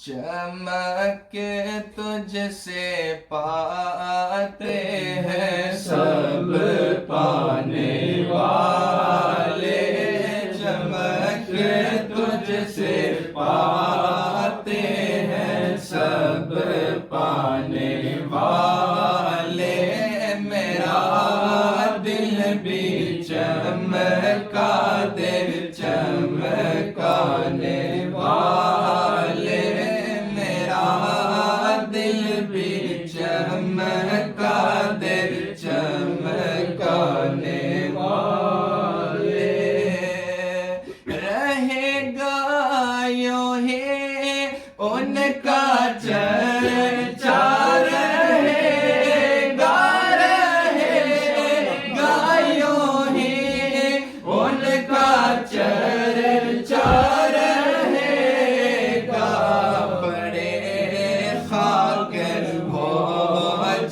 چمک تجھ سے پاتے ہیں سب پانے والے، چمک تجھ سے پاتے ہیں سب پانے والے، میرا دل بھی چمکا دے چمکانے والے، میرا دل بھی چمکا دے چمکانے والے، رہے گا یوں ہی ان کا چرچا، رہے گا یوں ہی ان کا چرچا، رہے گا بڑے خاک ہو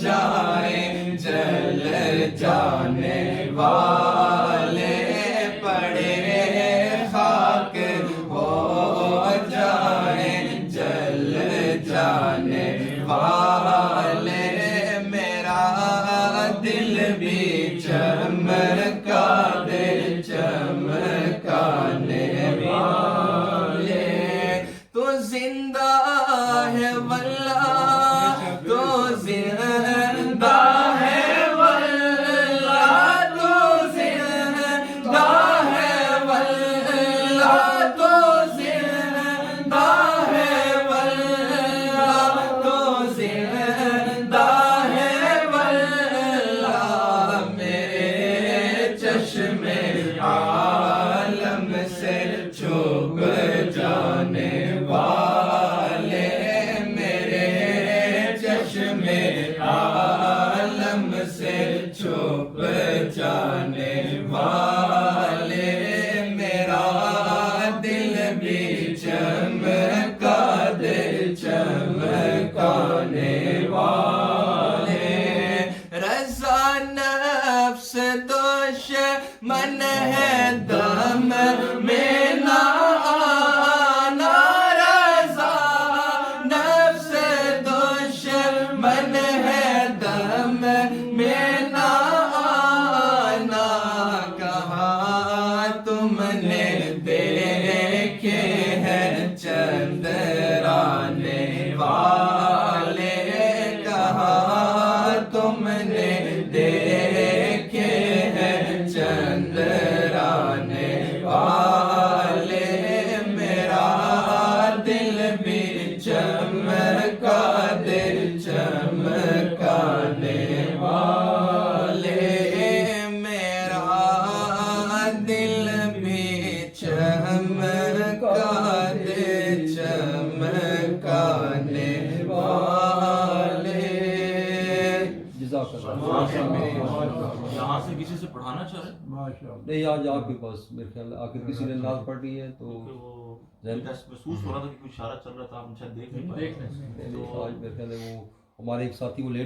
جائیں جل جانے والے، بڑے خاک ہو جائیں جل جانے والے، میرا دل بھی چمکا دے چمکانے والے، تو زندہ ہے واللہ، تو زندہ ہے واللہ، تو زندہ ہے واللہ، تو زندہ ہے واللہ، تو زندہ ہے واللہ، میرے چشم عالم سے چھپ جانے والے، میرے چشم عالم سے چھپ جانے والے، میرا دل بھی چمکا دے چمکانے والے، رضا نفس دشمن ہے دم میں نہ آنا، رضا نفس دشمن ہے دم میں نہ آنا، کہاں تم نے دیکھے ہیں چندرانے والے، کہاں تم نے دیکھے ہیں چندرانے والے، میرا دل بھی چمکا دے چمکانے والے، میرا دل بھی چمکا دے چمکانے والے۔ جزاک اللہ۔ یہاں سے کسی سے پڑھانا چاہ رہے ہیں؟ نہیں، آج آپ کے پاس میرے خیال آ کے کسی نے نعت پڑھ لی ہے تو وہ محسوس ہو رہا تھا کہ کوئی اشارہ چل رہا تھا، ہم شاید دیکھ نہیں پائے، آج میرے خیال ہے وہ ہمارے ایک ساتھی وہ لیٹ